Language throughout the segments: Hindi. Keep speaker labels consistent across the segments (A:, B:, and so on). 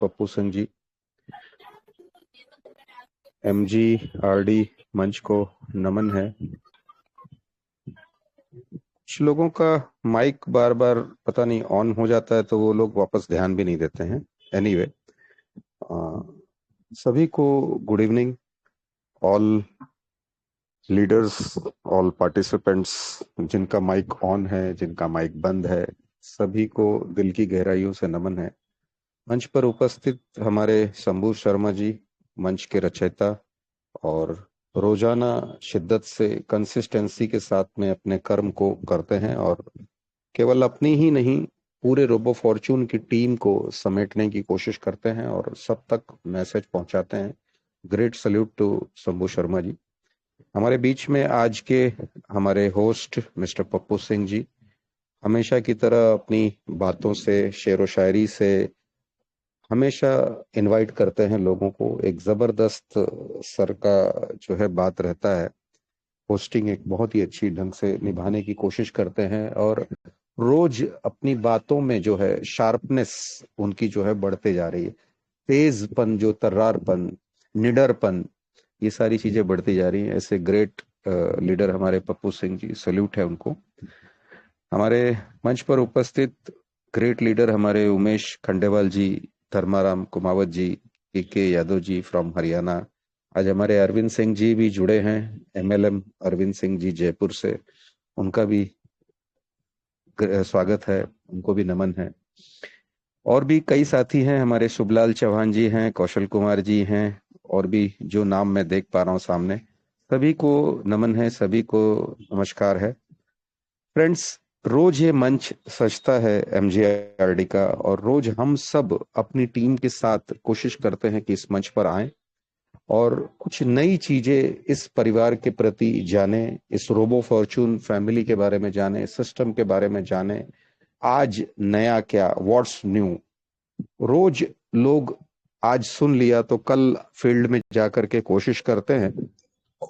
A: पप्पू सिंह जी, MGRD मंच को नमन है। कुछ लोगों का माइक बार बार पता नहीं ऑन हो जाता है तो वो लोग वापस ध्यान भी नहीं देते हैं। एनीवे, सभी को good evening. All leaders, all participants, जिनका माइक ऑन है, जिनका माइक बंद है, सभी को दिल की गहराइयों से नमन है। मंच पर उपस्थित हमारे शंभू शर्मा जी, मंच के रचयिता और रोजाना शिद्दत से कंसिस्टेंसी के साथ में अपने कर्म को करते हैं और केवल अपनी ही नहीं, पूरे रोबो फॉर्चून की टीम को समेटने की कोशिश करते हैं और सब तक मैसेज पहुंचाते हैं। Great salute to Shambhu Sharma ji. हमारे बीच में आज के हमारे होस्ट मिस्टर पप्पू सिंह जी हमेशा की तरह अपनी बातों से, शेरो शायरी से हमेशा इनवाइट करते हैं लोगों को। एक जबरदस्त सर का जो है बात रहता है। होस्टिंग एक बहुत ही अच्छी ढंग से निभाने की कोशिश करते हैं और रोज अपनी बातों में जो है शार्पनेस उनकी जो है बढ़ते जा रही है। तेजपन, जो तर्रारपन, निडरपन, ये सारी चीजें बढ़ती जा रही हैं। ऐसे ग्रेट लीडर हमारे पप्पू सिंह जी, सल्यूट है उनको। हमारे मंच पर उपस्थित ग्रेट लीडर हमारे उमेश खंडेवाल जी, धर्माराम कुमावत जी, के यादव जी फ्रॉम हरियाणा। आज हमारे अरविंद सिंह जी भी जुड़े हैं, MLM अरविंद सिंह जी जयपुर से, उनका भी स्वागत है, उनको भी नमन है। और भी कई साथी हैं हमारे, शुभलाल चौहान जी हैं, कौशल कुमार जी हैं, और भी जो नाम मैं देख पा रहा हूँ सामने, सभी को नमन है, सभी को नमस्कार है। फ्रेंड्स, रोज ये मंच सजता है MGRD का और रोज हम सब अपनी टीम के साथ कोशिश करते हैं कि इस मंच पर आएं और कुछ नई चीजें इस परिवार के प्रति जाने, इस रोबो फॉर्चून फैमिली के बारे में जाने, सिस्टम के बारे में जाने। आज नया क्या, व्हाट्स न्यू। रोज लोग आज सुन लिया तो कल फील्ड में जाकर के कोशिश करते हैं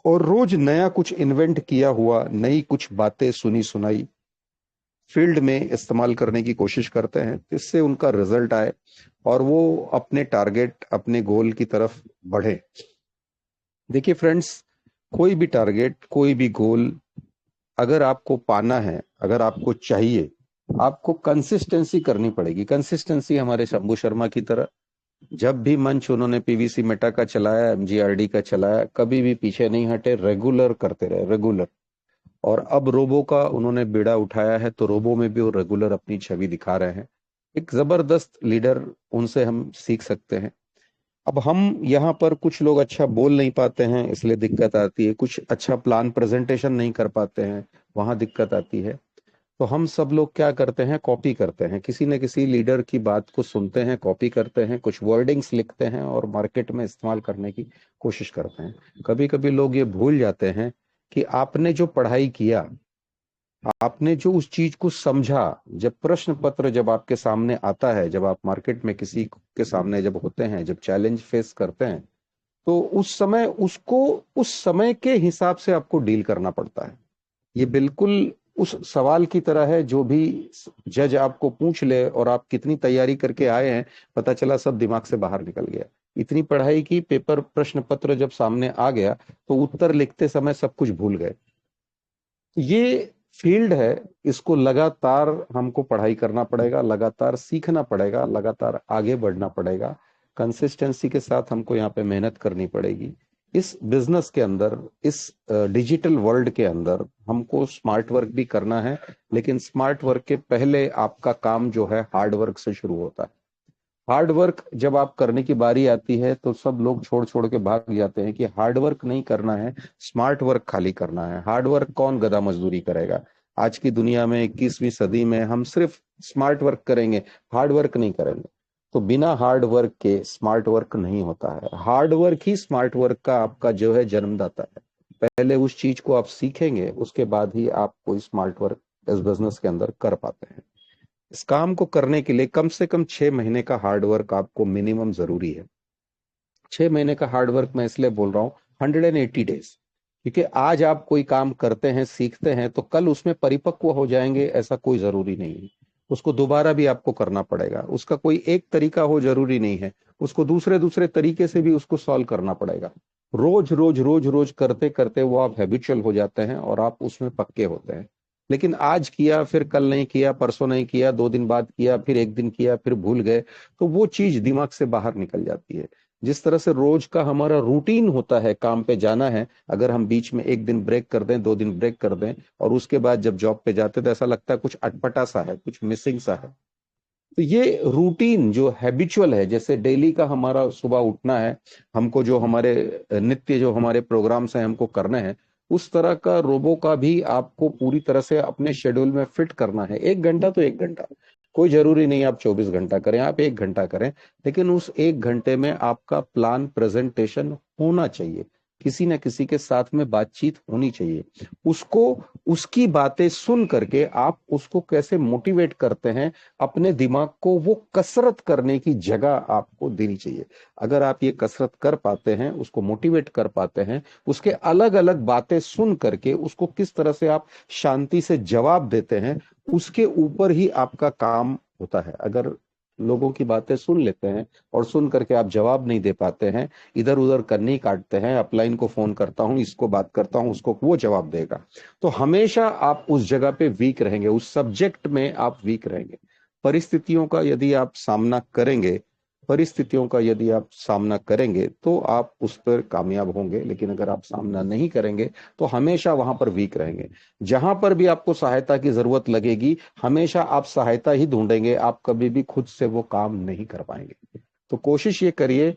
A: और रोज नया कुछ इन्वेंट किया हुआ, नई कुछ बातें सुनी सुनाई फील्ड में इस्तेमाल करने की कोशिश करते हैं, जिससे उनका रिजल्ट आए और वो अपने टारगेट, अपने गोल की तरफ बढ़े। देखिए फ्रेंड्स, कोई भी टारगेट, कोई भी गोल अगर आपको पाना है, अगर आपको चाहिए, आपको कंसिस्टेंसी करनी पड़ेगी। कंसिस्टेंसी हमारे शंभू शर्मा की तरह, जब भी मंच उन्होंने PVC मेटा का चलाया, MGRD का चलाया, कभी भी पीछे नहीं हटे, रेगुलर करते रहे, रेगुलर। और अब रोबो का उन्होंने बीड़ा उठाया है तो रोबो में भी वो रेगुलर अपनी छवि दिखा रहे हैं। एक जबरदस्त लीडर, उनसे हम सीख सकते हैं। अब हम यहाँ पर कुछ लोग अच्छा बोल नहीं पाते हैं, इसलिए दिक्कत आती है। कुछ अच्छा प्लान प्रेजेंटेशन नहीं कर पाते हैं, वहां दिक्कत आती है। तो हम सब लोग क्या करते हैं, कॉपी करते हैं, किसी न किसी लीडर की बात को सुनते हैं, कॉपी करते हैं, कुछ वर्डिंग्स लिखते हैं और मार्केट में इस्तेमाल करने की कोशिश करते हैं। कभी कभी लोग ये भूल जाते हैं कि आपने जो पढ़ाई किया, आपने जो उस चीज को समझा, जब प्रश्न पत्र जब आपके सामने आता है, जब आप मार्केट में किसी के सामने जब होते हैं, जब चैलेंज फेस करते हैं, तो उस समय उसको उस समय के हिसाब से आपको डील करना पड़ता है। ये बिल्कुल उस सवाल की तरह है जो भी जज आपको पूछ ले और आप कितनी तैयारी करके आए हैं, पता चला सब दिमाग से बाहर निकल गया। इतनी पढ़ाई की, पेपर प्रश्न पत्र जब सामने आ गया तो उत्तर लिखते समय सब कुछ भूल गए। ये फील्ड है, इसको लगातार हमको पढ़ाई करना पड़ेगा, लगातार सीखना पड़ेगा, लगातार आगे बढ़ना पड़ेगा। कंसिस्टेंसी के साथ हमको यहाँ पे मेहनत करनी पड़ेगी। इस बिजनेस के अंदर, इस डिजिटल वर्ल्ड के अंदर हमको स्मार्ट वर्क भी करना है, लेकिन स्मार्ट वर्क के पहले आपका काम जो है हार्ड वर्क से शुरू होता है। हार्ड वर्क जब आप करने की बारी आती है तो सब लोग छोड़ छोड़ के भाग जाते हैं कि हार्ड वर्क नहीं करना है, स्मार्ट वर्क खाली करना है। हार्ड वर्क कौन गधा मजदूरी करेगा? आज की दुनिया में, 21वीं सदी में हम सिर्फ स्मार्ट वर्क करेंगे, हार्ड वर्क नहीं करेंगे। तो बिना हार्ड वर्क के स्मार्ट वर्क नहीं होता है। हार्ड वर्क ही स्मार्ट वर्क का आपका जो है जन्मदाता है। पहले उस चीज को आप सीखेंगे, उसके बाद ही आप कोई स्मार्ट वर्क इस बिजनेस के अंदर कर पाते हैं। इस काम को करने के लिए कम से कम 6 महीने का हार्ड वर्क आपको मिनिमम जरूरी है। 6 महीने का हार्ड वर्क मैं इसलिए बोल रहा हूँ, 180 डेज, क्योंकि आज आप कोई काम करते हैं, सीखते हैं, तो कल उसमें परिपक्व हो जाएंगे ऐसा कोई जरूरी नहीं है। उसको दोबारा भी आपको करना पड़ेगा। उसका कोई एक तरीका हो जरूरी नहीं है, उसको दूसरे दूसरे तरीके से भी उसको सॉल्व करना पड़ेगा। रोज रोज रोज रोज करते करते वो आप हैबिचुअल हो जाते हैं और आप उसमें पक्के होते हैं। लेकिन आज किया, फिर कल नहीं किया, परसों नहीं किया, 2 दिन बाद किया, फिर एक दिन किया, फिर भूल गए, तो वो चीज दिमाग से बाहर निकल जाती है। जिस तरह से रोज का हमारा रूटीन होता है, काम पे जाना है, अगर हम बीच में एक दिन ब्रेक कर दें, 2 दिन ब्रेक कर दें, और उसके बाद जब जॉब पे जाते तो ऐसा लगता है कुछ अटपटा सा है, कुछ मिसिंग सा है। तो ये रूटीन जो हैबिचुअल है, जैसे डेली का हमारा सुबह उठना है, हमको जो हमारे नित्य जो हमारे प्रोग्राम्स हैं हमको करने हैं, उस तरह का रोबो का भी आपको पूरी तरह से अपने शेड्यूल में फिट करना है। 1 घंटा तो 1 घंटा, कोई जरूरी नहीं आप 24 घंटा करें, आप 1 घंटा करें, लेकिन उस 1 घंटे में आपका प्लान प्रेजेंटेशन होना चाहिए, किसी न किसी के साथ में बातचीत होनी चाहिए। उसको, उसकी बातें सुन करके आप उसको कैसे मोटिवेट करते हैं, अपने दिमाग को वो कसरत करने की जगह आपको देनी चाहिए। अगर आप ये कसरत कर पाते हैं, उसको मोटिवेट कर पाते हैं, उसके अलग अलग बातें सुन करके उसको किस तरह से आप शांति से जवाब देते हैं, उसके ऊपर ही आपका काम होता है। अगर लोगों की बातें सुन लेते हैं और सुन करके आप जवाब नहीं दे पाते हैं, इधर उधर करनी काटते हैं, अपलाइन को फोन करता हूं, इसको बात करता हूं, उसको वो जवाब देगा, तो हमेशा आप उस जगह पे वीक रहेंगे, उस सब्जेक्ट में आप वीक रहेंगे। परिस्थितियों का यदि आप सामना करेंगे, परिस्थितियों का यदि आप सामना करेंगे तो आप उस पर कामयाब होंगे, लेकिन अगर आप सामना नहीं करेंगे तो हमेशा वहां पर वीक रहेंगे। जहां पर भी आपको सहायता की जरूरत लगेगी, हमेशा आप सहायता ही ढूंढेंगे, आप कभी भी खुद से वो काम नहीं कर पाएंगे। तो कोशिश ये करिए,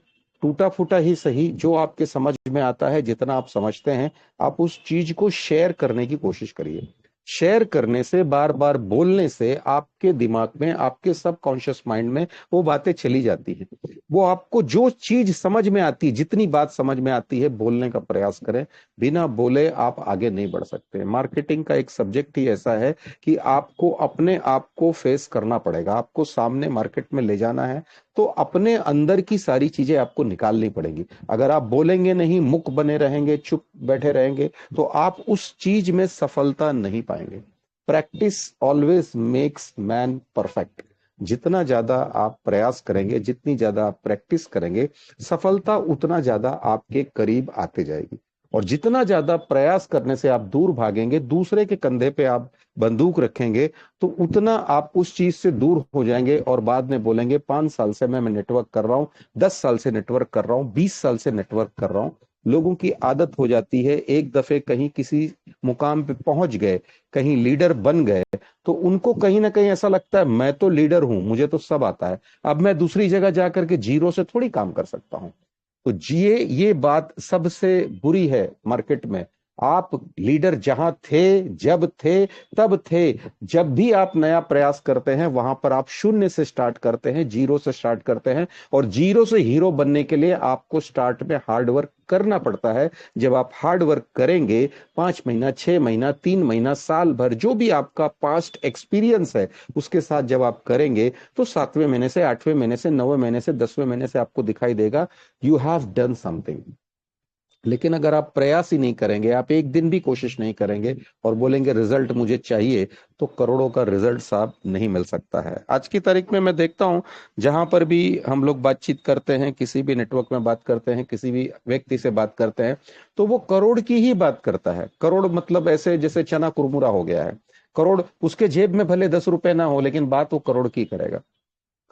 A: टूटा फूटा ही सही, जो आपके समझ में आता है, जितना आप समझते हैं, आप उस चीज को शेयर करने की कोशिश करिए। शेयर करने से, बार बार बोलने से आपके दिमाग में, आपके सबकॉन्शियस माइंड में वो बातें चली जाती हैं। वो आपको जो चीज समझ में आती है, जितनी बात समझ में आती है, बोलने का प्रयास करें। बिना बोले आप आगे नहीं बढ़ सकते। मार्केटिंग का एक सब्जेक्ट ही ऐसा है कि आपको अपने आप को फेस करना पड़ेगा, आपको सामने मार्केट में ले जाना है, तो अपने अंदर की सारी चीजें आपको निकालनी पड़ेगी। अगर आप बोलेंगे नहीं, मुक बने रहेंगे, चुप बैठे रहेंगे, तो आप उस चीज में सफलता नहीं पाएंगे। Practice always makes man perfect. जितना ज्यादा आप प्रयास करेंगे, जितनी ज्यादा आप प्रैक्टिस करेंगे, सफलता उतना ज्यादा आपके करीब आते जाएगी। और जितना ज्यादा प्रयास करने से आप दूर भागेंगे, दूसरे के कंधे पे आप बंदूक रखेंगे, तो उतना आप उस चीज से दूर हो जाएंगे और बाद में बोलेंगे 5 साल से मैं नेटवर्क कर रहा हूं, 10 साल से नेटवर्क कर रहा हूं, 20 साल से नेटवर्क कर रहा हूं। लोगों की आदत हो जाती है, एक दफे कहीं किसी मुकाम पे पहुंच गए, कहीं लीडर बन गए, तो उनको कहीं ना कहीं ऐसा लगता है मैं तो लीडर हूं, मुझे तो सब आता है, अब मैं दूसरी जगह जाकर के जीरो से थोड़ी काम कर सकता हूं। तो ये बात सबसे बुरी है मार्केट में। आप लीडर जहां थे, जब थे, तब थे। जब भी आप नया प्रयास करते हैं, वहां पर आप शून्य से स्टार्ट करते हैं, जीरो से स्टार्ट करते हैं, और जीरो से हीरो बनने के लिए आपको स्टार्ट में हार्ड वर्क करना पड़ता है। जब आप हार्ड वर्क करेंगे, 5 महीना, 6 महीना, 3 महीना, साल भर, जो भी आपका पास्ट एक्सपीरियंस है, उसके साथ जब आप करेंगे, तो 7वें महीने से, 8वें महीने से, 9वें महीने से, 10वें महीने से आपको दिखाई देगा यू हैव डन समथिंग। लेकिन अगर आप प्रयास ही नहीं करेंगे, आप एक दिन भी कोशिश नहीं करेंगे और बोलेंगे रिजल्ट मुझे चाहिए, तो करोड़ों का रिजल्ट साहब नहीं मिल सकता है। आज की तारीख में मैं देखता हूं, जहां पर भी हम लोग बातचीत करते हैं, किसी भी नेटवर्क में बात करते हैं, किसी भी व्यक्ति से बात करते हैं, तो वो करोड़ की ही बात करता है। करोड़ मतलब ऐसे जैसे चना कुरमुरा हो गया है। करोड़, उसके जेब में भले 10 रुपए ना हो, लेकिन बात वो करोड़ की करेगा।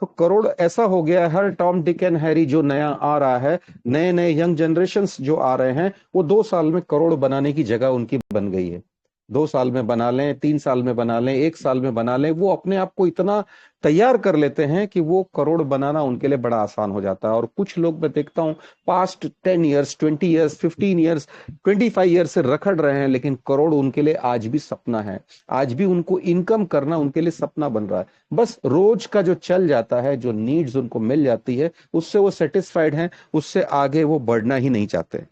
A: तो करोड़ ऐसा हो गया है, हर टॉम डिक एंड हैरी जो नया आ रहा है, नए नए यंग जनरेशन्स जो आ रहे हैं, वो 2 साल में करोड़ बनाने की जगह उनकी बन गई है। 2 साल में बना लें, 3 साल में बना लें, 1 साल में बना लें, वो अपने आप को इतना तैयार कर लेते हैं कि वो करोड़ बनाना उनके लिए बड़ा आसान हो जाता है। और कुछ लोग मैं देखता हूं, past 10 years, 20 years, 15 years, 25 years से रखड़ रहे हैं, लेकिन करोड़ उनके लिए आज भी सपना है। आज भी उनको इनकम करना उनके लिए सपना बन रहा है। बस रोज का जो चल जाता है, जो नीड्स उनको मिल जाती है, उससे वो सेटिस्फाइड हैं, उससे आगे वो बढ़ना ही नहीं चाहते।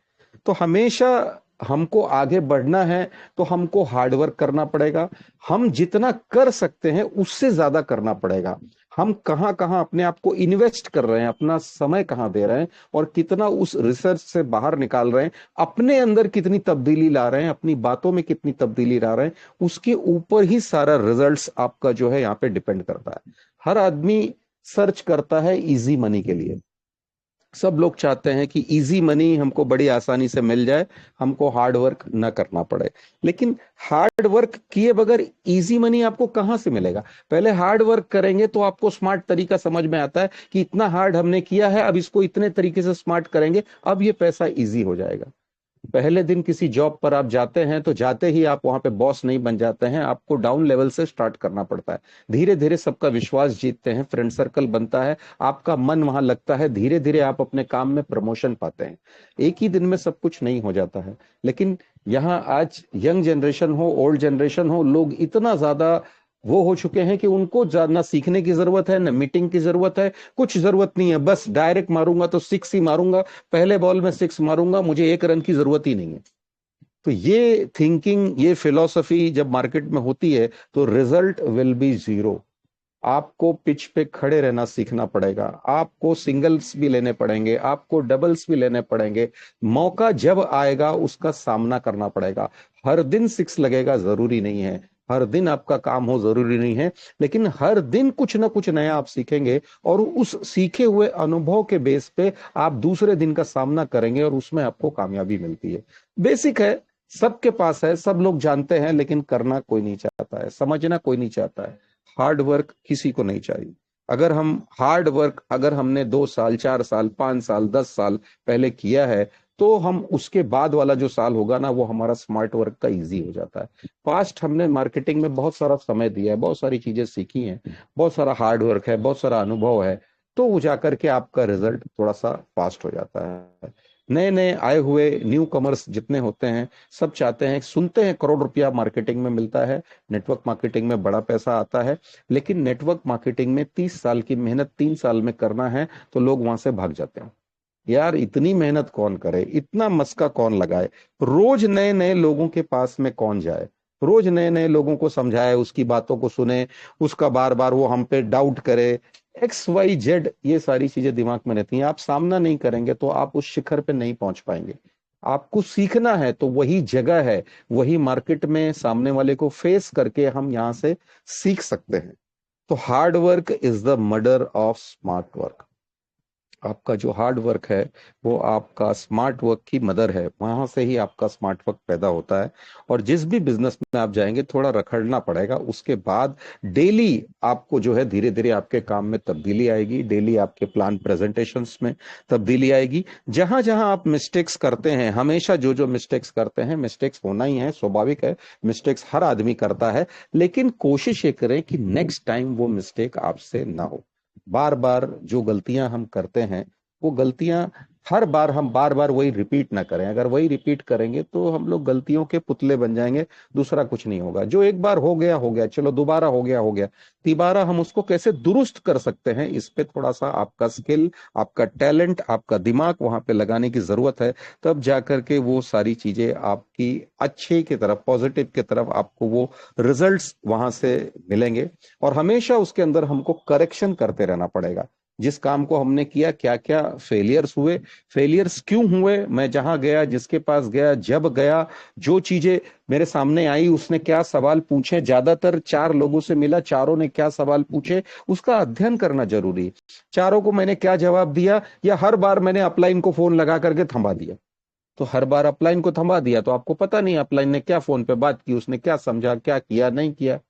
A: तो हमेशा हमको आगे बढ़ना है तो हमको हार्डवर्क करना पड़ेगा। हम जितना कर सकते हैं उससे ज्यादा करना पड़ेगा। हम कहाँ कहाँ अपने आप को इन्वेस्ट कर रहे हैं, अपना समय कहाँ दे रहे हैं, और कितना उस रिसर्च से बाहर निकाल रहे हैं, अपने अंदर कितनी तब्दीली ला रहे हैं, अपनी बातों में कितनी तब्दीली ला रहे हैं, उसके ऊपर ही सारा रिजल्ट्स आपका जो है यहाँ पे डिपेंड करता है। हर आदमी सर्च करता है इजी मनी के लिए। सब लोग चाहते हैं कि इजी मनी हमको बड़ी आसानी से मिल जाए, हमको हार्ड वर्क ना करना पड़े। लेकिन हार्ड वर्क किए बगैर इजी मनी आपको कहां से मिलेगा? पहले हार्ड वर्क करेंगे तो आपको स्मार्ट तरीका समझ में आता है कि इतना हार्ड हमने किया है, अब इसको इतने तरीके से स्मार्ट करेंगे, अब ये पैसा इजी हो जाएगा। पहले दिन किसी जॉब पर आप जाते हैं तो जाते ही आप वहां पे बॉस नहीं बन जाते हैं, आपको डाउन लेवल से स्टार्ट करना पड़ता है। धीरे धीरे सबका विश्वास जीतते हैं, फ्रेंड सर्कल बनता है, आपका मन वहां लगता है, धीरे धीरे आप अपने काम में प्रमोशन पाते हैं। एक ही दिन में सब कुछ नहीं हो जाता है। लेकिन यहाँ आज यंग जनरेशन हो, ओल्ड जनरेशन हो, लोग इतना ज्यादा वो हो चुके हैं कि उनको ना सीखने की जरूरत है, ना मीटिंग की जरूरत है, कुछ जरूरत नहीं है, बस डायरेक्ट मारूंगा तो सिक्स ही मारूंगा, पहले बॉल में सिक्स मारूंगा, मुझे एक रन की जरूरत ही नहीं है। तो ये थिंकिंग, ये फिलॉसफी जब मार्केट में होती है तो रिजल्ट विल बी जीरो। आपको पिच पे खड़े रहना सीखना पड़ेगा, आपको सिंगल्स भी लेने पड़ेंगे, आपको डबल्स भी लेने पड़ेंगे। मौका जब आएगा उसका सामना करना पड़ेगा। हर दिन सिक्स लगेगा जरूरी नहीं है, हर दिन आपका काम हो जरूरी नहीं है, लेकिन हर दिन कुछ ना कुछ नया आप सीखेंगे, और उस सीखे हुए अनुभव के बेस पे आप दूसरे दिन का सामना करेंगे और उसमें आपको कामयाबी मिलती है। बेसिक है, सबके पास है, सब लोग जानते हैं, लेकिन करना कोई नहीं चाहता है, समझना कोई नहीं चाहता है। हार्ड वर्क किसी को नहीं चाहिए। अगर हम हार्ड वर्क, अगर हमने 2 साल, 4 साल, 5 साल, 10 साल पहले किया है, तो हम उसके बाद वाला जो साल होगा ना, वो हमारा स्मार्ट वर्क का इजी हो जाता है। पास्ट हमने मार्केटिंग में बहुत सारा समय दिया है, बहुत सारी चीजें सीखी हैं, बहुत सारा हार्ड वर्क है, बहुत सारा अनुभव है, तो वो जाकर के आपका रिजल्ट थोड़ा सा फास्ट हो जाता है। नए नए आए हुए न्यू कमर्स जितने होते हैं, सब चाहते हैं, सुनते हैं करोड़ रुपया मार्केटिंग में मिलता है, नेटवर्क मार्केटिंग में बड़ा पैसा आता है, लेकिन नेटवर्क मार्केटिंग में 30 साल की मेहनत 3 साल में करना है तो लोग वहां से भाग जाते हैं। यार इतनी मेहनत कौन करे, इतना मस्का कौन लगाए, रोज नए नए लोगों के पास में कौन जाए, रोज नए नए लोगों को समझाए, उसकी बातों को सुने, उसका बार बार वो हम पे डाउट करे, एक्स वाई जेड, ये सारी चीजें दिमाग में रहती हैं। आप सामना नहीं करेंगे तो आप उस शिखर पे नहीं पहुंच पाएंगे। आपको सीखना है तो वही जगह है, वही मार्केट में सामने वाले को फेस करके हम यहां से सीख सकते हैं। तो hard work is the mother of smart work. आपका जो हार्ड वर्क है वो आपका स्मार्ट वर्क की मदर है, वहां से ही आपका स्मार्ट वर्क पैदा होता है। और जिस भी बिजनेस में आप जाएंगे थोड़ा रखड़ना पड़ेगा, उसके बाद डेली आपको जो है धीरे धीरे आपके काम में तब्दीली आएगी, डेली आपके प्लान प्रेजेंटेशंस में तब्दीली आएगी। जहां जहां आप मिस्टेक्स करते हैं, हमेशा जो जो मिस्टेक्स करते हैं, मिस्टेक्स होना ही है, स्वाभाविक है, मिस्टेक्स हर आदमी करता है, लेकिन कोशिश ये करें कि नेक्स्ट टाइम वो मिस्टेक आपसे ना हो। बार बार जो गलतियां हम करते हैं, वो गलतियां हर बार हम बार बार वही रिपीट ना करें। अगर वही रिपीट करेंगे तो हम लोग गलतियों के पुतले बन जाएंगे, दूसरा कुछ नहीं होगा। जो एक बार हो गया, चलो दोबारा हो गया, तिबारा हम उसको कैसे दुरुस्त कर सकते हैं, इस पे थोड़ा सा आपका स्किल, आपका टैलेंट, आपका दिमाग वहां पे लगाने की जरूरत है। तब जाकर के वो सारी चीजें आपकी अच्छे की तरफ, पॉजिटिव की तरफ आपको वो रिजल्ट्स वहां से मिलेंगे। और हमेशा उसके अंदर हमको करेक्शन करते रहना पड़ेगा। जिस काम को हमने किया, क्या क्या फेलियर्स हुए, फेलियर्स क्यों हुए, मैं जहां गया, जिसके पास गया, जब गया, जो चीजें मेरे सामने आई, उसने क्या सवाल पूछे, ज्यादातर 4 लोगों से मिला, चारों ने क्या सवाल पूछे, उसका अध्ययन करना जरूरी है। चारों को मैंने क्या जवाब दिया, या हर बार मैंने अपलाइन को फोन लगा करके थमा दिया? तो हर बार अपलाइन को थमा दिया तो आपको पता नहीं अपलाइन ने क्या फोन पे बात की, उसने क्या समझा, क्या किया, नहीं किया।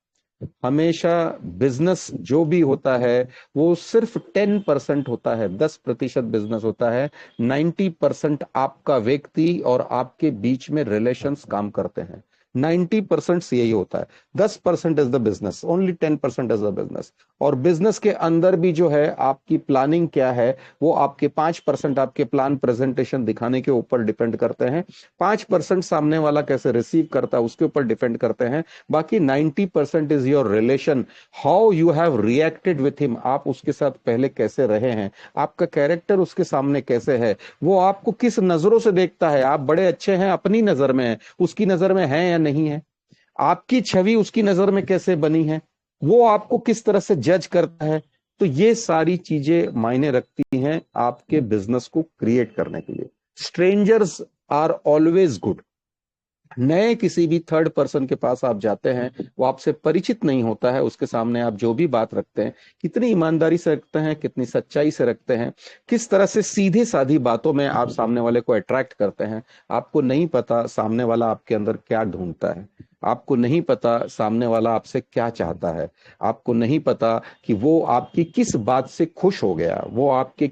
A: हमेशा बिजनेस जो भी होता है वो सिर्फ 10% होता है, 10% बिजनेस होता है। 90% आपका व्यक्ति और आपके बीच में रिलेशंस काम करते हैं। 90% से यही होता है। 10% is the business, only 10% is the business. और बिजनेस के अंदर भी जो है आपकी प्लानिंग क्या है, वो आपके 5% आपके प्लान प्रेजेंटेशन दिखाने के ऊपर डिपेंड करते हैं। 5% सामने वाला कैसे रिसीव करता है उसके ऊपर डिपेंड करते हैं। बाकी 90% is your relation, how you have reacted with him, आप उसके साथ पहले कैसे रहे हैं, आपका कैरेक्टर उसके सामने कैसे है, वो आपको किस नजरों से देखता है, आप बड़े अच्छे हैं अपनी नजर में है, उसकी नजर में है या नहीं है, आपकी छवि उसकी नजर में कैसे बनी है, वो आपको किस तरह से जज करता है। तो ये सारी चीजें मायने रखती हैं आपके बिजनेस को क्रिएट करने के लिए। Strangers are always good. नए किसी भी थर्ड पर्सन के पास आप जाते हैं, वो आपसे परिचित नहीं होता है, उसके सामने आप जो भी बात रखते हैं, कितनी ईमानदारी से रखते हैं, कितनी सच्चाई से रखते हैं, किस तरह से सीधे साधी बातों में आप सामने वाले को अट्रैक्ट करते हैं, आपको नहीं पता सामने वाला आपके अंदर क्या ढूंढता है। आपको नहीं पता सामने वाला आपसे क्या चाहता है। आपको नहीं पता कि वो आपकी किस बात से खुश हो गया, वो आपके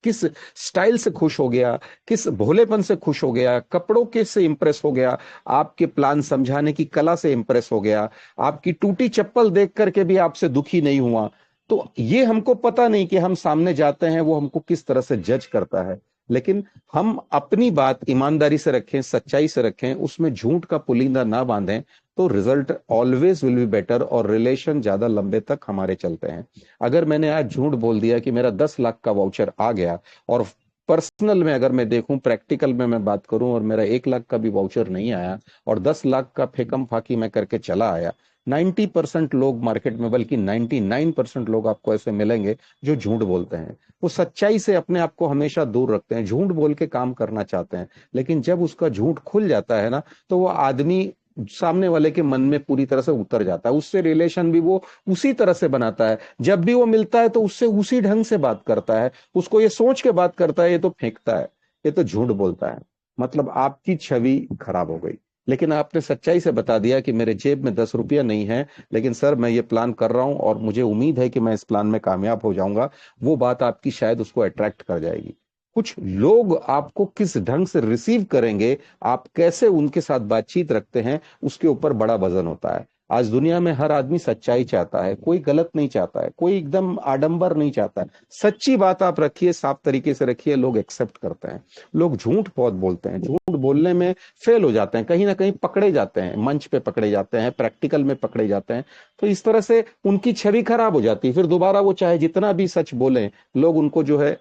A: किस स्टाइल से खुश हो गया, किस भोलेपन से खुश हो गया, कपड़ों के से इंप्रेस हो गया, आपके प्लान समझाने की कला से इंप्रेस हो गया, आपकी टूटी चप्पल देख करके भी आपसे दुखी नहीं हुआ। तो ये हमको पता नहीं कि हम सामने जाते हैं वो हमको किस तरह से जज करता है। लेकिन हम अपनी बात ईमानदारी से रखें, सच्चाई से रखें, उसमें झूठ का पुलिंदा ना बांधें, तो result always will be better और रिलेशन ज्यादा लंबे तक हमारे चलते हैं। अगर मैंने आज झूठ बोल दिया कि मेरा 10 लाख का वाउचर आ गया, और पर्सनल में अगर मैं देखूं, प्रैक्टिकल में मैं बात करूं, और मेरा 1 लाख का भी वाउचर नहीं आया और 10 लाख का फेकम फाकी मैं करके चला आया, 90% लोग मार्केट में, बल्कि 99% लोग आपको ऐसे मिलेंगे जो झूठ बोलते हैं। वो सच्चाई से अपने आप को हमेशा दूर रखते हैं, झूठ बोल के काम करना चाहते हैं, लेकिन जब उसका झूठ खुल जाता है ना, तो वो आदमी सामने वाले के मन में पूरी तरह से उतर जाता है, उससे रिलेशन भी वो उसी तरह से बनाता है। जब भी वो मिलता है तो उससे उसी ढंग से बात करता है, उसको ये सोच के बात करता है ये तो फेंकता है, ये तो झूठ बोलता है। मतलब आपकी छवि खराब हो गई। लेकिन आपने सच्चाई से बता दिया कि मेरे जेब में 10 रुपया नहीं है, लेकिन सर मैं ये प्लान कर रहा हूं और मुझे उम्मीद है कि मैं इस प्लान में कामयाब हो जाऊंगा, वो बात आपकी शायद उसको अट्रैक्ट कर जाएगी। कुछ लोग आपको किस ढंग से रिसीव करेंगे, आप कैसे उनके साथ बातचीत रखते हैं, उसके ऊपर बड़ा वजन होता है। आज दुनिया में हर आदमी सच्चाई चाहता है, कोई गलत नहीं चाहता है, कोई एकदम आडंबर नहीं चाहता है। सच्ची बात आप रखिए, साफ तरीके से रखिए, लोग एक्सेप्ट करते हैं। लोग झूठ बहुत बोलते हैं, झूठ बोलने में फेल हो जाते हैं, कहीं ना कहीं पकड़े जाते हैं, मंच पे पकड़े जाते हैं, प्रैक्टिकल में पकड़े जाते हैं। तो इस तरह से उनकी छवि खराब हो जाती है, फिर दोबारा वो चाहे जितना भी सच बोलें, लोग उनको जो है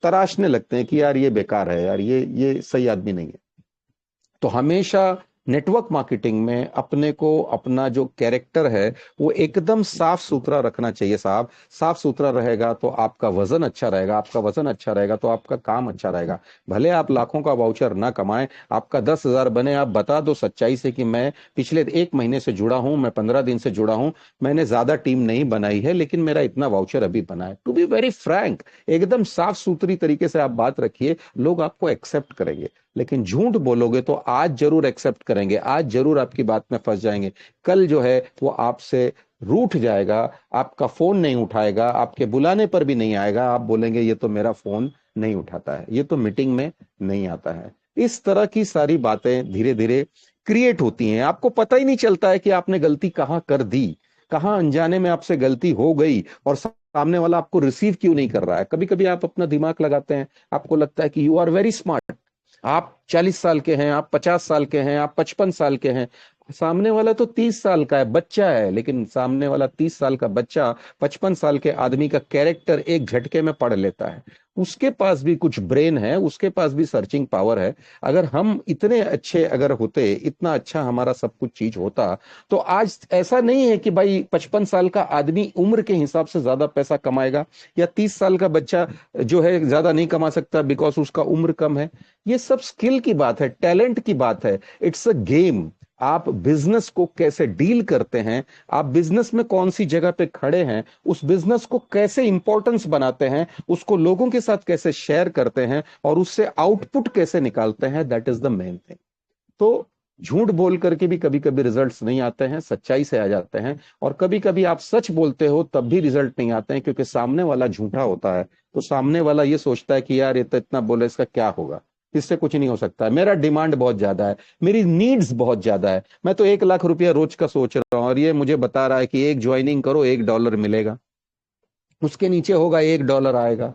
A: तराशने लगते हैं कि यार ये बेकार है, यार ये सही आदमी नहीं है। तो हमेशा नेटवर्क मार्केटिंग में अपने को, अपना जो कैरेक्टर है वो एकदम साफ सुथरा रखना चाहिए साहब। साफ सुथरा रहेगा तो आपका वजन अच्छा रहेगा, आपका वजन अच्छा रहेगा तो आपका काम अच्छा रहेगा। भले आप लाखों का वाउचर ना कमाएं, आपका 10,000 बने, आप बता दो सच्चाई से कि मैं पिछले 1 महीने से जुड़ा हूं, मैं 15 दिन से जुड़ा हूं, मैंने ज्यादा टीम नहीं बनाई है, लेकिन मेरा इतना वाउचर अभी बना है। टू बी वेरी फ्रैंक, एकदम साफ सुथरी तरीके से आप बात रखिए, लोग आपको एक्सेप्ट करेंगे। लेकिन झूठ बोलोगे तो आज जरूर एक्सेप्ट करेंगे, आज जरूर आपकी बात में फंस जाएंगे, कल जो है वो आपसे रूठ जाएगा, आपका फोन नहीं उठाएगा, आपके बुलाने पर भी नहीं आएगा, आप बोलेंगे ये तो मेरा फोन नहीं उठाता है, ये तो मीटिंग में नहीं आता है। इस तरह की सारी बातें धीरे धीरे क्रिएट होती हैं, आपको पता ही नहीं चलता है कि आपने गलती कहाँ कर दी, कहाँ अनजाने में आपसे गलती हो गई, और सामने वाला आपको रिसीव क्यों नहीं कर रहा है। कभी कभी आप अपना दिमाग लगाते हैं, आपको लगता है कि यू आर वेरी स्मार्ट, आप 40 साल के हैं, आप 50 साल के हैं, आप 55 साल के हैं, सामने वाला तो 30 साल का है, बच्चा है, लेकिन सामने वाला 30 साल का बच्चा 55 साल के आदमी का कैरेक्टर एक झटके में पढ़ लेता है। उसके पास भी कुछ ब्रेन है, उसके पास भी सर्चिंग पावर है। अगर हम इतने अच्छे अगर होते, इतना अच्छा हमारा सब कुछ चीज होता, तो आज ऐसा नहीं है कि भाई 55 साल का आदमी उम्र के हिसाब से ज्यादा पैसा कमाएगा, या 30 साल का बच्चा जो है ज्यादा नहीं कमा सकता बिकॉज उसका उम्र कम है। ये सब स्किल की बात है, टैलेंट की बात है, इट्स अ गेम। आप बिजनेस को कैसे डील करते हैं, आप बिजनेस में कौन सी जगह पे खड़े हैं, उस बिजनेस को कैसे इंपॉर्टेंस बनाते हैं, उसको लोगों के साथ कैसे शेयर करते हैं, और उससे आउटपुट कैसे निकालते हैं, that is the main thing. तो झूठ बोल करके भी कभी कभी रिजल्ट्स नहीं आते हैं, सच्चाई से आ जाते हैं। और कभी कभी आप सच बोलते हो तब भी रिजल्ट नहीं आते हैं, क्योंकि सामने वाला झूठा होता है, तो सामने वाला ये सोचता है कि यार ये तो इतना बोले, इसका क्या होगा, इससे कुछ नहीं हो सकता है, मेरा डिमांड बहुत ज्यादा है, मेरी नीड्स बहुत ज्यादा है, मैं तो 1 लाख रुपया रोज का सोच रहा हूं, और ये मुझे बता रहा है कि एक ज्वाइनिंग करो $1 मिलेगा, उसके नीचे होगा $1 आएगा।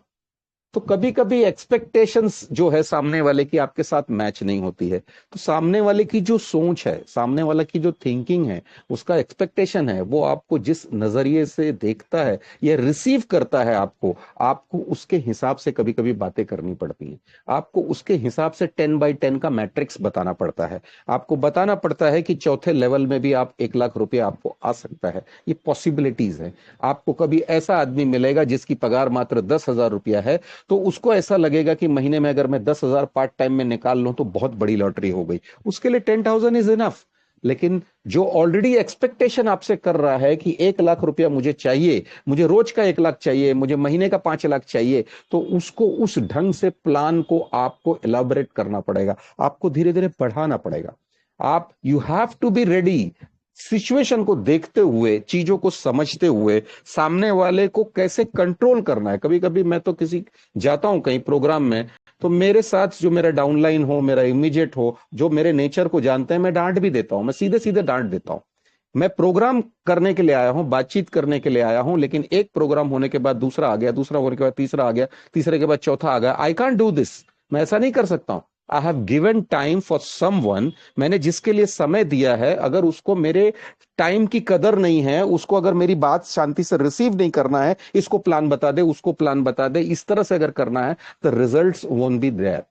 A: तो कभी कभी एक्सपेक्टेशंस जो है सामने वाले की आपके साथ मैच नहीं होती है। तो सामने वाले की जो सोच है, सामने वाले की जो थिंकिंग है, उसका एक्सपेक्टेशन है, वो आपको जिस नजरिए से देखता है या रिसीव करता है आपको आपको उसके हिसाब से कभी कभी बातें करनी पड़ती हैं। आपको उसके हिसाब से 10 by 10 का मैट्रिक्स बताना पड़ता है। आपको बताना पड़ता है कि चौथे लेवल में भी आप 1 लाख रुपया आपको आ सकता है, ये पॉसिबिलिटीज है। आपको कभी ऐसा आदमी मिलेगा जिसकी पगार मात्र 10,000 रुपया है, तो उसको ऐसा लगेगा कि महीने में अगर मैं 10,000 पार्ट टाइम में निकाल लूं तो बहुत बड़ी लॉटरी हो गई, उसके लिए 10,000 इज इनफ। लेकिन जो ऑलरेडी एक्सपेक्टेशन आपसे कर रहा है कि 1 लाख रुपया मुझे चाहिए, मुझे रोज का 1 लाख चाहिए, मुझे महीने का 5 लाख चाहिए, तो उसको उस ढंग से प्लान को आपको एलाबोरेट करना पड़ेगा, आपको धीरे धीरे बढ़ाना पड़ेगा। आप you have to be ready, situation को देखते हुए, चीजों को समझते हुए, सामने वाले को कैसे कंट्रोल करना है। कभी कभी मैं तो किसी जाता हूं कहीं प्रोग्राम में, तो मेरे साथ जो मेरा डाउनलाइन हो, मेरा इमीडिएट हो, जो मेरे नेचर को जानते हैं, मैं डांट भी देता हूं, मैं सीधे सीधे डांट देता हूं। मैं प्रोग्राम करने के लिए आया हूं, बातचीत करने के लिए आया हूं, लेकिन एक प्रोग्राम होने के बाद दूसरा आ गया, दूसरा होने के बाद तीसरा आ गया, तीसरे के बाद चौथा आ गया। आई कांट डू दिस, मैं ऐसा नहीं कर सकता हूं। I have given time for someone, मैंने जिसके लिए समय दिया है, अगर उसको मेरे टाइम की कदर नहीं है, उसको अगर मेरी बात शांति से रिसीव नहीं करना है, इसको प्लान बता दे, उसको प्लान बता दे, इस तरह से अगर करना है, तो रिजल्ट्स वोंट बी देयर।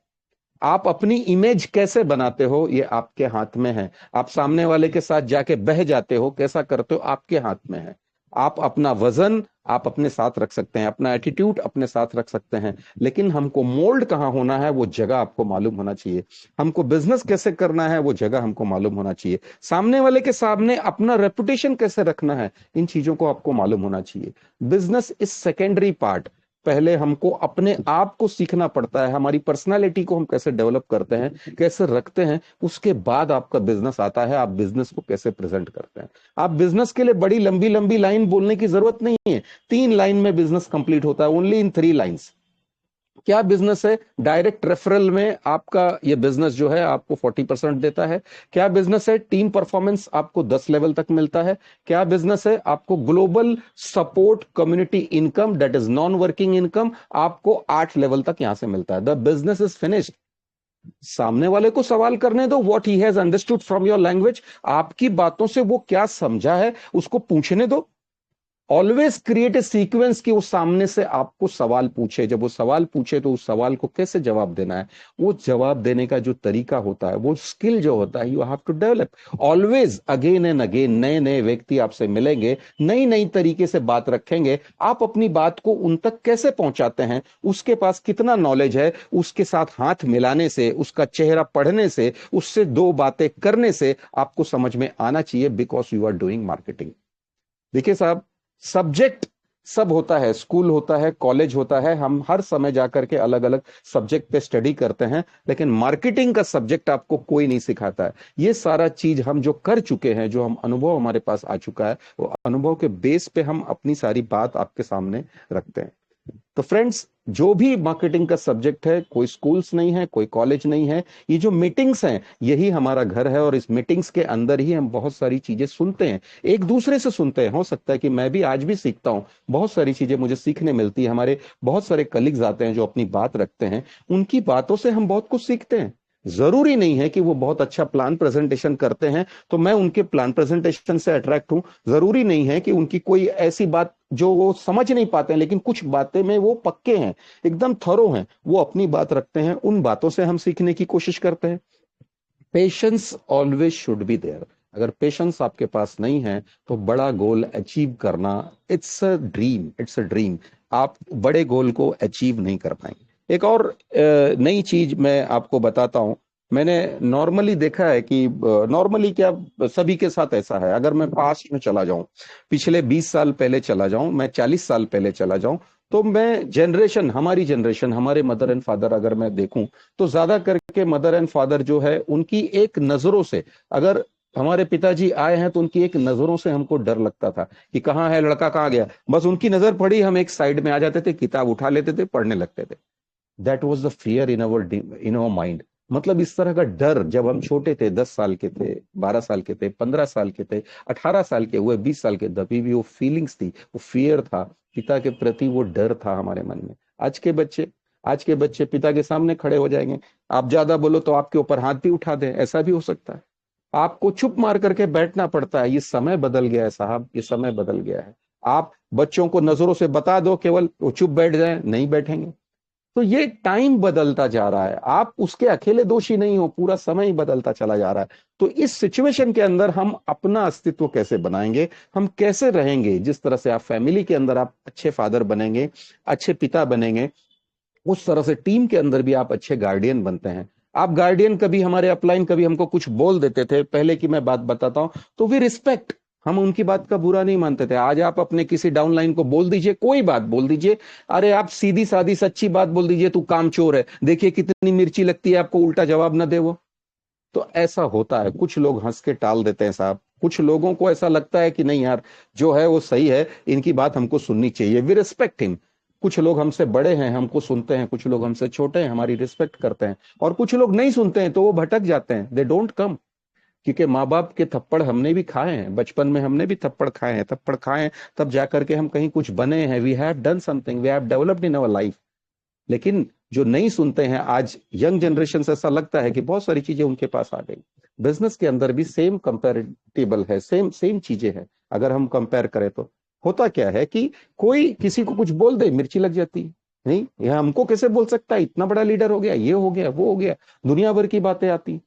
A: आप अपनी इमेज कैसे बनाते हो ये आपके हाथ में है। आप सामने वाले के साथ जाके बह जाते हो, कैसा करते हो, आपके हाथ में है। आप अपना वजन आप अपने साथ रख सकते हैं, अपना एटीट्यूड अपने साथ रख सकते हैं, लेकिन हमको मोल्ड कहां होना है वो जगह आपको मालूम होना चाहिए। हमको बिजनेस कैसे करना है वो जगह हमको मालूम होना चाहिए। सामने वाले के सामने अपना रेपुटेशन कैसे रखना है, इन चीजों को आपको मालूम होना चाहिए। Business is secondary part. पहले हमको अपने आप को सीखना पड़ता है, हमारी पर्सनालिटी को हम कैसे डेवलप करते हैं, कैसे रखते हैं, उसके बाद आपका बिजनेस आता है। आप बिजनेस को कैसे प्रेजेंट करते हैं। आप बिजनेस के लिए बड़ी लंबी लंबी लाइन बोलने की जरूरत नहीं है। 3 लाइन में बिजनेस कंप्लीट होता है, ओनली इन 3 लाइन्स। क्या बिजनेस है? डायरेक्ट रेफरल में आपका ये बिजनेस जो है आपको 40% देता है। क्या बिजनेस है? टीम परफॉर्मेंस आपको 10 लेवल तक मिलता है। क्या बिजनेस है? आपको global support community income, that is non working income, आपको 8 लेवल तक यहां से मिलता है। The business is finished. सामने वाले को सवाल करने दो, what he has understood from your language. आपकी बातों से वो क्या समझा है उसको पूछने दो। ऑलवेज क्रिएट ए सीक्वेंस कि वो सामने से आपको सवाल पूछे। जब वो सवाल पूछे तो उस सवाल को कैसे जवाब देना है, वो जवाब देने का जो तरीका होता है, वो स्किल जो होता है, you have to develop. Always again and again नए नए व्यक्ति आपसे मिलेंगे, नई नई तरीके से बात रखेंगे। आप अपनी बात को उन तक कैसे पहुंचाते हैं, उसके पास कितना नॉलेज है, उसके साथ हाथ मिलाने से, उसका चेहरा पढ़ने से, उससे 2 बातें करने से आपको समझ में आना चाहिए, because you are doing marketing. देखिए साहब, सब्जेक्ट सब होता है, स्कूल होता है, कॉलेज होता है, हम हर समय जाकर के अलग अलग सब्जेक्ट पे स्टडी करते हैं, लेकिन मार्केटिंग का सब्जेक्ट आपको कोई नहीं सिखाता है। ये सारा चीज हम जो कर चुके हैं, जो हम अनुभव हमारे पास आ चुका है, वो अनुभव के बेस पे हम अपनी सारी बात आपके सामने रखते हैं। तो फ्रेंड्स, जो भी मार्केटिंग का सब्जेक्ट है, कोई स्कूल्स नहीं है, कोई कॉलेज नहीं है, ये जो मीटिंग्स हैं यही हमारा घर है, और इस मीटिंग्स के अंदर ही हम बहुत सारी चीजें सुनते हैं, एक दूसरे से सुनते हैं। हो सकता है कि मैं भी आज भी सीखता हूं, बहुत सारी चीजें मुझे सीखने मिलती है। हमारे बहुत सारे कलीग्स आते हैं जो अपनी बात रखते हैं, उनकी बातों से हम बहुत कुछ सीखते हैं। जरूरी नहीं है कि वो बहुत अच्छा प्लान प्रेजेंटेशन करते हैं तो मैं उनके प्लान प्रेजेंटेशन से अट्रैक्ट हूं। जरूरी नहीं है कि उनकी कोई ऐसी बात जो वो समझ नहीं पाते हैं, लेकिन कुछ बातें में वो पक्के हैं, एकदम थरो हैं, वो अपनी बात रखते हैं, उन बातों से हम सीखने की कोशिश करते हैं। Patience always should be there. अगर पेशेंस आपके पास नहीं है तो बड़ा गोल अचीव करना, it's a dream, it's a dream. आप बड़े गोल को अचीव नहीं कर पाएंगे। एक और नई चीज मैं आपको बताता हूं। मैंने नॉर्मली देखा है कि नॉर्मली क्या, सभी के साथ ऐसा है। अगर मैं पास्ट में चला जाऊं, पिछले 20 साल पहले चला जाऊं, मैं 40 साल पहले चला जाऊं, तो मैं जनरेशन, हमारी जनरेशन, हमारे मदर एंड फादर अगर मैं देखूं, तो ज्यादा करके मदर एंड फादर जो है उनकी एक नजरों से, अगर हमारे पिताजी आए हैं तो उनकी एक नजरों से हमको डर लगता था कि कहाँ है लड़का, कहाँ गया। बस उनकी नजर पड़ी, हम एक साइड में आ जाते थे, किताब उठा लेते थे, पढ़ने लगते थे। That was the fear in our mind. मतलब इस तरह का डर, जब हम छोटे थे, 10 साल के थे, 12 साल के थे, 15 साल के थे, 18 साल के हुए, 20 साल के, तभी भी वो फीलिंग्स थी, वो फियर था, पिता के प्रति वो डर था हमारे मन में। आज के बच्चे, आज के बच्चे पिता के सामने खड़े हो जाएंगे, आप ज्यादा बोलो तो आपके ऊपर हाथ भी उठा दें, ऐसा भी हो सकता है। आपको चुप मार करके बैठना पड़ता है। ये समय बदल गया है साहब, ये समय बदल गया है। आप बच्चों को नजरों से बता दो केवल, वो चुप बैठ जाए, नहीं बैठेंगे। तो ये टाइम बदलता जा रहा है, आप उसके अकेले दोषी नहीं हो, पूरा समय ही बदलता चला जा रहा है। तो इस सिचुएशन के अंदर हम अपना अस्तित्व कैसे बनाएंगे, हम कैसे रहेंगे, जिस तरह से आप फैमिली के अंदर आप अच्छे फादर बनेंगे, अच्छे पिता बनेंगे, उस तरह से टीम के अंदर भी आप अच्छे गार्डियन बनते हैं। आप गार्डियन कभी हमारे अपलाइन कभी हमको कुछ बोल देते थे, पहले की मैं बात बताता हूं, तो वी रिस्पेक्ट, हम उनकी बात का बुरा नहीं मानते थे। आज आप अपने किसी डाउनलाइन को बोल दीजिए, कोई बात बोल दीजिए, अरे आप सीधी सादी सच्ची बात बोल दीजिए, तू कामचोर है, देखिए कितनी मिर्ची लगती है आपको, उल्टा जवाब ना दे वो। तो ऐसा होता है, कुछ लोग हंस के टाल देते हैं साहब, कुछ लोगों को ऐसा लगता है कि नहीं यार जो है वो सही है, इनकी बात हमको सुननी चाहिए, वी रिस्पेक्ट हिम। कुछ लोग हमसे बड़े हैं, हमको सुनते हैं, कुछ लोग हमसे छोटे हैं, हमारी रिस्पेक्ट करते हैं, और कुछ लोग नहीं सुनते हैं तो वो भटक जाते हैं, दे डोंट कम। क्योंकि माँ बाप के थप्पड़ हमने भी खाए हैं, बचपन में हमने भी थप्पड़ खाए हैं, तब जाकर के हम कहीं कुछ बने हैं, we have done something, we have developed in our life. लेकिन जो नहीं सुनते हैं आज यंग जनरेशन से, ऐसा लगता है कि बहुत सारी चीजें उनके पास आ गई। बिजनेस के अंदर भी सेम कंपेरेटिबल है, सेम सेम चीजें हैं। अगर हम कंपेयर करें तो होता क्या है कि कोई किसी को कुछ बोल दे, मिर्ची लग जाती है, नहीं यह हमको कैसे बोल सकता है, इतना बड़ा लीडर हो गया, ये हो गया, वो हो गया, दुनिया भर की बातें आती।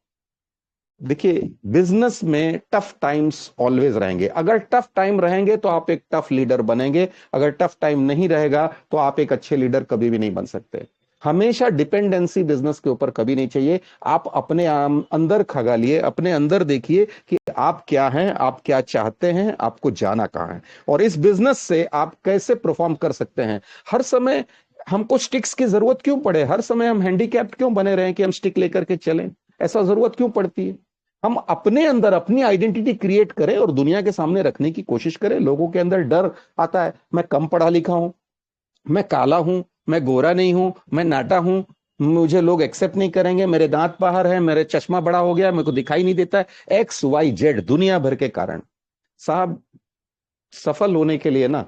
A: देखिए बिजनेस में टफ टाइम्स ऑलवेज रहेंगे, अगर टफ टाइम रहेंगे तो आप एक टफ लीडर बनेंगे, अगर टफ टाइम नहीं रहेगा तो आप एक अच्छे लीडर कभी भी नहीं बन सकते। हमेशा डिपेंडेंसी बिजनेस के ऊपर कभी नहीं चाहिए। आप अपने अंदर खगालिए, अपने अंदर देखिए कि आप क्या हैं, आप क्या चाहते हैं, आपको जाना कहाँ है, और इस बिजनेस से आप कैसे परफॉर्म कर सकते हैं। हर समय हमको स्टिक्स की जरूरत क्यों पड़े, हर समय हम हैंडीकैप्ड क्यों बने रहें कि हम स्टिक लेकर के चलें, ऐसा जरूरत क्यों पड़ती है। हम अपने अंदर अपनी आइडेंटिटी क्रिएट करें और दुनिया के सामने रखने की कोशिश करें। लोगों के अंदर डर आता है, मैं कम पढ़ा लिखा हूं, मैं काला हूं, मैं गोरा नहीं हूं, मैं नाटा हूं, मुझे लोग एक्सेप्ट नहीं करेंगे, मेरे दांत बाहर है, मेरे चश्मा बड़ा हो गया, मेरे को दिखाई नहीं देता है, एक्स वाई जेड दुनिया भर के कारण। साहब सफल होने के लिए ना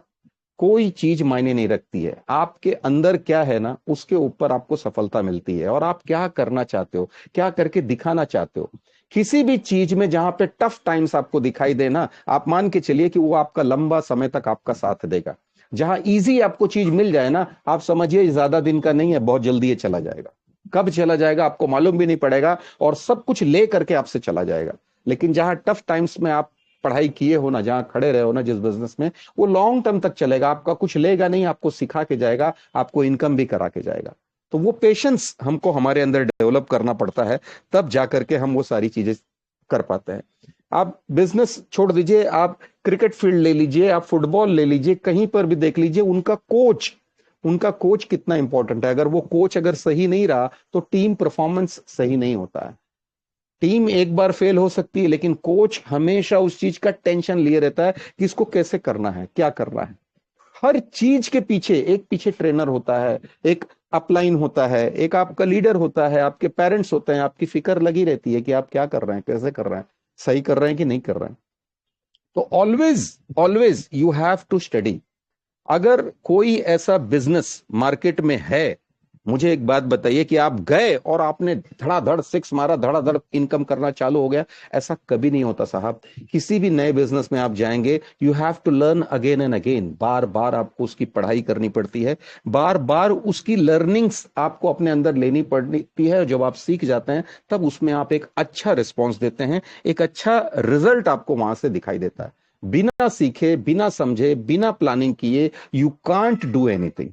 A: कोई चीज मायने नहीं रखती है, आपके अंदर क्या है ना उसके ऊपर आपको सफलता मिलती है, और आप क्या करना चाहते हो, क्या करके दिखाना चाहते हो। किसी भी चीज में जहां पे टफ टाइम्स आपको दिखाई देना, आप मान के चलिए कि वो आपका लंबा समय तक आपका साथ देगा। जहां इजी आपको चीज मिल जाए ना, आप समझिए ज्यादा दिन का नहीं है, बहुत जल्दी ये चला जाएगा, कब चला जाएगा आपको मालूम भी नहीं पड़ेगा, और सब कुछ ले करके आपसे चला जाएगा। लेकिन जहां टफ टाइम्स में आप पढ़ाई किए हो ना, जहां खड़े रहे हो ना जिस बिजनेस में, वो लॉन्ग टर्म तक चलेगा, आपका कुछ लेगा नहीं, आपको सिखा के जाएगा, आपको इनकम भी करा के जाएगा। तो वो पेशेंस हमको हमारे अंदर डेवलप करना पड़ता है, तब जाकर के हम वो सारी चीजें कर पाते हैं। आप बिजनेस छोड़ दीजिए, आप क्रिकेट फील्ड ले लीजिए, आप फुटबॉल ले लीजिए, कहीं पर भी देख लीजिए, उनका कोच कितना इंपॉर्टेंट है। अगर वो कोच अगर सही नहीं रहा तो टीम परफॉर्मेंस सही नहीं होता है। टीम एक बार फेल हो सकती है, लेकिन कोच हमेशा उस चीज का टेंशन लिए रहता है कि इसको कैसे करना है, क्या करना है। हर चीज के पीछे एक पीछे ट्रेनर होता है, एक अपलाइन होता है, एक आपका लीडर होता है, आपके पेरेंट्स होते हैं, आपकी फिक्र लगी रहती है कि आप क्या कर रहे हैं, कैसे कर रहे हैं, सही कर रहे हैं कि नहीं कर रहे हैं। तो always always you have to study. अगर कोई ऐसा बिजनेस मार्केट में है, मुझे एक बात बताइए कि आप गए और आपने धड़ाधड़ सिक्स मारा, धड़ाधड़ इनकम करना चालू हो गया, ऐसा कभी नहीं होता साहब। किसी भी नए बिजनेस में आप जाएंगे, you have to learn again and again, बार बार आपको उसकी पढ़ाई करनी पड़ती है, बार बार उसकी लर्निंग्स आपको अपने अंदर लेनी पड़ती है। जब आप सीख जाते हैं तब उसमें आप एक अच्छा रिस्पॉन्स देते हैं, एक अच्छा रिजल्ट आपको वहां से दिखाई देता है। बिना सीखे, बिना समझे, बिना प्लानिंग किए you can't do anything.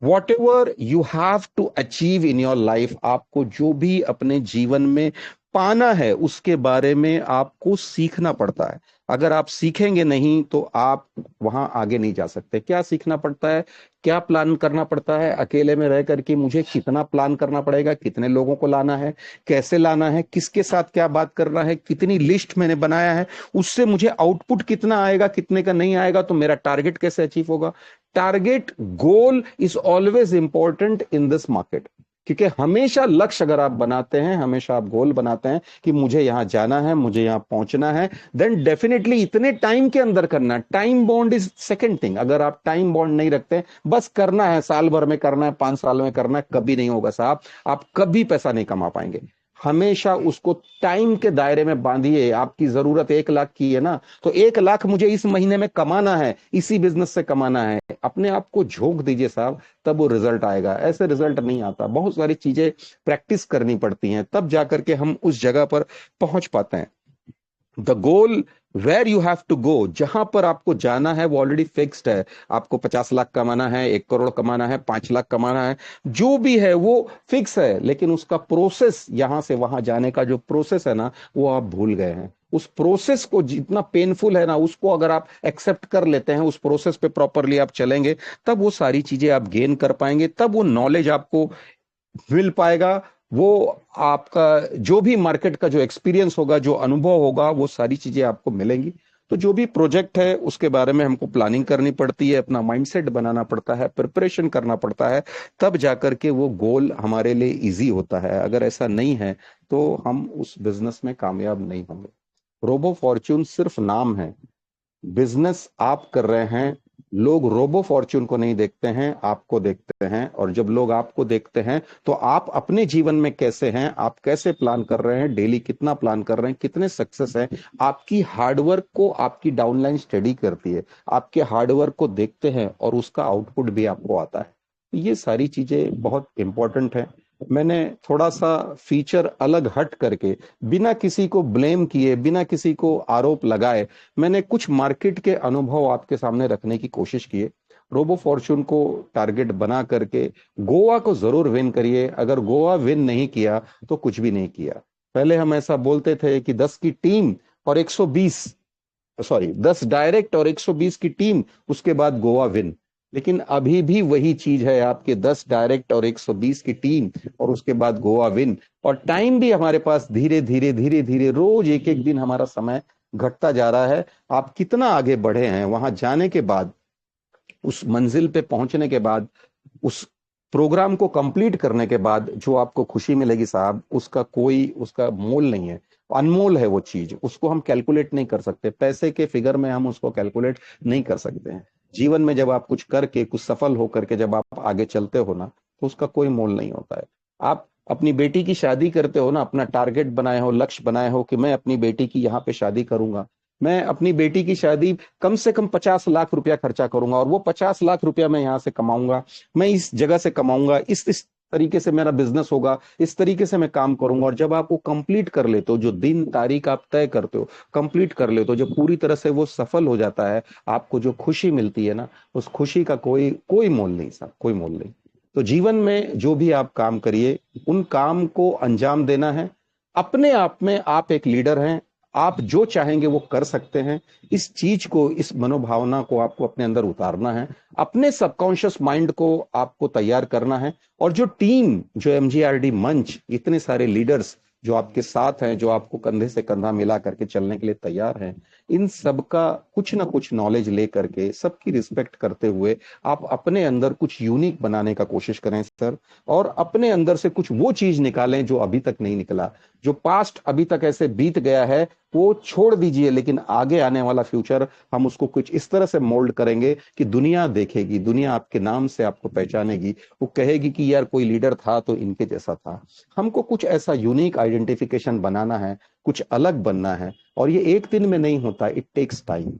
A: Whatever you have to achieve in your life, आपको जो भी अपने जीवन में पाना है उसके बारे में आपको सीखना पड़ता है। अगर आप सीखेंगे नहीं तो आप वहां आगे नहीं जा सकते। क्या सीखना पड़ता है, क्या प्लान करना पड़ता है, अकेले में रह करके मुझे कितना प्लान करना पड़ेगा, कितने लोगों को लाना है, कैसे लाना है, किसके साथ क्या बात करना है, कितनी लिस्ट मैंने बनाया है, उससे मुझे आउटपुट कितना आएगा, कितने का नहीं आएगा, तो मेरा टारगेट कैसे अचीव होगा। Target goal is always important in this market. क्योंकि हमेशा लक्ष्य अगर आप बनाते हैं, हमेशा आप गोल बनाते हैं कि मुझे यहां जाना है, मुझे यहां पहुंचना है, देन डेफिनेटली इतने टाइम के अंदर करना है। Time bound is second thing. अगर आप टाइम बॉन्ड नहीं रखते, बस करना है, साल भर में करना है, 5 साल में करना है, कभी नहीं होगा साहब। आप कभी पैसा नहीं कमा पाएंगे। हमेशा उसको टाइम के दायरे में बांधिए। आपकी जरूरत 1 लाख की है ना, तो 1 लाख मुझे इस महीने में कमाना है, इसी बिजनेस से कमाना है। अपने आप को झोंक दीजिए साहब, तब वो रिजल्ट आएगा। ऐसे रिजल्ट नहीं आता। बहुत सारी चीजें प्रैक्टिस करनी पड़ती हैं, तब जाकर के हम उस जगह पर पहुंच पाते हैं। The goal where you have to go, जहां पर आपको जाना है वो ऑलरेडी फिक्स्ड है। आपको 50 लाख कमाना है, 1 करोड़ कमाना है, 5 लाख कमाना है, जो भी है वो फिक्स है। लेकिन उसका प्रोसेस, यहां से वहां जाने का जो प्रोसेस है ना, वो आप भूल गए हैं। उस प्रोसेस को, जितना पेनफुल है ना, उसको अगर आप एक्सेप्ट कर लेते हैं, उस प्रोसेस पे प्रॉपरली आप चलेंगे, तब वो सारी चीजें आप गेन कर पाएंगे, तब वो नॉलेज आपको मिल पाएगा। वो आपका जो भी मार्केट का जो एक्सपीरियंस होगा, जो अनुभव होगा, वो सारी चीजें आपको मिलेंगी। तो जो भी प्रोजेक्ट है उसके बारे में हमको प्लानिंग करनी पड़ती है, अपना माइंडसेट बनाना पड़ता है, प्रिपरेशन करना पड़ता है, तब जाकर के वो गोल हमारे लिए इजी होता है। अगर ऐसा नहीं है तो हम उस बिजनेस में कामयाब नहीं होंगे। रोबो फॉर्च्यून सिर्फ नाम है। बिजनेस आप कर रहे हैं, लोग रोबो फॉर्च्यून को नहीं देखते हैं, आपको देखते हैं। और जब लोग आपको देखते हैं, तो आप अपने जीवन में कैसे हैं, आप कैसे प्लान कर रहे हैं, डेली कितना प्लान कर रहे हैं, कितने सक्सेस हैं, आपकी हार्डवर्क को आपकी डाउनलाइन स्टडी करती है। आपके हार्डवर्क को देखते हैं और उसका आउटपुट भी आपको आता है। ये सारी चीजें बहुत इंपॉर्टेंट है। मैंने थोड़ा सा फीचर अलग हट करके, बिना किसी को ब्लेम किए, बिना किसी को आरोप लगाए, मैंने कुछ मार्केट के अनुभव आपके सामने रखने की कोशिश की है। रोबो फॉर्च्यून को टारगेट बना करके गोवा को जरूर विन करिए। अगर गोवा विन नहीं किया तो कुछ भी नहीं किया। पहले हम ऐसा बोलते थे कि 10 की टीम और 120, सॉरी 10 डायरेक्ट और 120 की टीम, उसके बाद गोवा विन। लेकिन अभी भी वही चीज है, आपके 10 डायरेक्ट और 120 की टीम और उसके बाद गोवा विन। और टाइम भी हमारे पास धीरे धीरे धीरे धीरे, रोज एक एक दिन हमारा समय घटता जा रहा है। आप कितना आगे बढ़े हैं वहां जाने के बाद, उस मंजिल पे पहुंचने के बाद, उस प्रोग्राम को कंप्लीट करने के बाद जो आपको खुशी मिलेगी साहब, उसका कोई, उसका मोल नहीं है। अनमोल है वो चीज, उसको हम कैलकुलेट नहीं कर सकते। पैसे के फिगर में हम उसको कैलकुलेट नहीं कर सकते हैं। जीवन में जब आप कुछ करके, कुछ सफल होकर के जब आप आगे चलते हो ना, तो उसका कोई मोल नहीं होता है। आप अपनी बेटी की शादी करते हो ना, अपना टारगेट बनाए हो, लक्ष्य बनाए हो कि मैं अपनी बेटी की यहाँ पे शादी करूंगा, मैं अपनी बेटी की शादी कम से कम 50 लाख रुपया खर्चा करूंगा, और वो 50 लाख रुपया मैं यहाँ से कमाऊंगा, मैं इस जगह से कमाऊंगा, इस तरीके से मेरा बिजनेस होगा, इस तरीके से मैं काम करूंगा। और जब आप वो कंप्लीट कर लेते हो, जो दिन तारीख आप तय करते हो, कंप्लीट कर लेते हो, जब पूरी तरह से वो सफल हो जाता है, आपको जो खुशी मिलती है ना, उस खुशी का कोई कोई मोल नहीं साहब, कोई मोल नहीं। तो जीवन में जो भी आप काम करिए, उन काम को अंजाम देना है। अपने आप में आप एक लीडर हैं, आप जो चाहेंगे वो कर सकते हैं। इस चीज को, इस मनोभावना को आपको अपने अंदर उतारना है। अपने सबकॉन्शियस माइंड को आपको तैयार करना है। और जो टीम, जो एमजीआरडी मंच, इतने सारे लीडर्स जो आपके साथ हैं, जो आपको कंधे से कंधा मिला करके चलने के लिए तैयार हैं, इन सबका कुछ ना कुछ नॉलेज ले करके, सबकी रिस्पेक्ट करते हुए, आप अपने अंदर कुछ यूनिक बनाने का कोशिश करें सर। और अपने अंदर से कुछ वो चीज निकालें जो अभी तक नहीं निकला। जो पास्ट अभी तक ऐसे बीत गया है वो छोड़ दीजिए, लेकिन आगे आने वाला फ्यूचर हम उसको कुछ इस तरह से मोल्ड करेंगे कि दुनिया देखेगी, दुनिया आपके नाम से आपको पहचानेगी। वो कहेगी कि यार कोई लीडर था तो इनके जैसा था। हमको कुछ ऐसा यूनिक आइडेंटिफिकेशन बनाना है, कुछ अलग बनना है। और ये एक दिन में नहीं होता, इट टेक्स टाइम।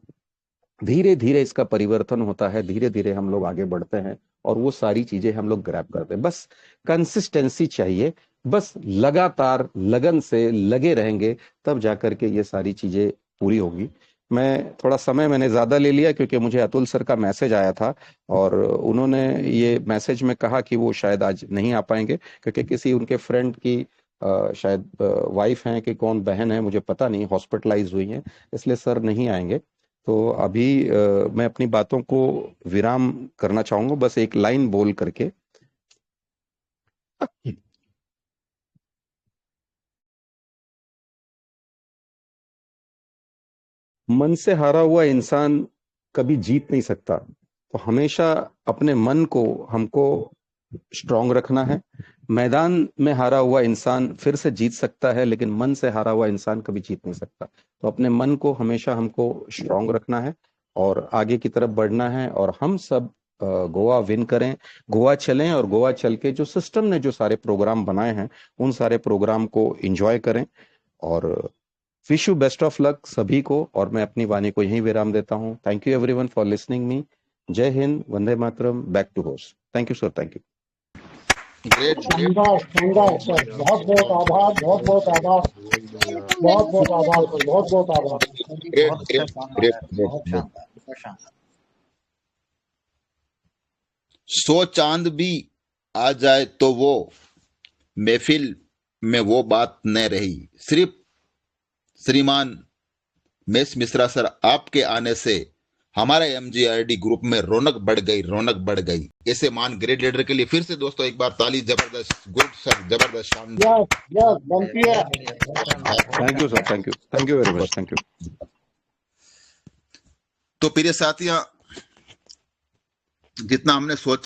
A: धीरे धीरे इसका परिवर्तन होता है, धीरे धीरे हम लोग आगे बढ़ते हैं और वो सारी चीजें हम लोग ग्रैब करते हैं। बस कंसिस्टेंसी चाहिए, बस लगातार लगन से लगे रहेंगे, तब जाकर के ये सारी चीजें पूरी होगी। मैं थोड़ा समय मैंने ज्यादा ले लिया क्योंकि मुझे अतुल सर का मैसेज आया था, और उन्होंने ये मैसेज में कहा कि वो शायद आज नहीं आ पाएंगे क्योंकि किसी उनके फ्रेंड की शायद वाइफ हैं कि कौन बहन है मुझे पता नहीं, हॉस्पिटलाइज हुई हैं, इसलिए सर नहीं आएंगे। तो अभी मैं अपनी बातों को विराम करना चाहूंगा, बस एक लाइन बोल करके। मन से हारा हुआ इंसान कभी जीत नहीं सकता। तो हमेशा अपने मन को हमको स्ट्रांग रखना है। मैदान में हारा हुआ इंसान फिर से जीत सकता है, लेकिन मन से हारा हुआ इंसान कभी जीत नहीं सकता। तो अपने मन को हमेशा हमको स्ट्रांग रखना है और आगे की तरफ बढ़ना है, और हम सब गोवा विन करें, गोवा चलें, और गोवा चल के जो सिस्टम ने जो सारे प्रोग्राम बनाए हैं उन सारे प्रोग्राम को एंजॉय करें। और wish you best of luck सभी को, और मैं अपनी वाणी को यहीं विराम देता हूं। Thank you everyone for listening me. जय हिंद, वंदे मातरम, back to host. Thank you sir, thank you.
B: Great
C: शानदार शानदार सर, बहुत बहुत आभार, बहुत बहुत आभार, बहुत बहुत आभार सर, बहुत बहुत आभार।
B: ग्रेट ग्रेट ग्रेट
D: बहुत
B: ग्रेट।
D: शानदार, बहुत शानदार।
B: 100 चांद भी आ जाए तो वो महफिल में वो बात न रही। सिर्फ श्रीमान मेस मिश्रा सर आपके आने से हमारे MGRD ग्रुप में रौनक बढ़ गई, रौनक बढ़ गई। ऐसे मान ग्रेट लीडर के लिए फिर से दोस्तों एक बार ताली। जबरदस्त, गुड सर, जबरदस्त, शानदार।
C: यस यस, बनती है।
A: Thank you sir, thank you very much, thank you.
B: तो प्रिय साथियों, जितना हमने सोचा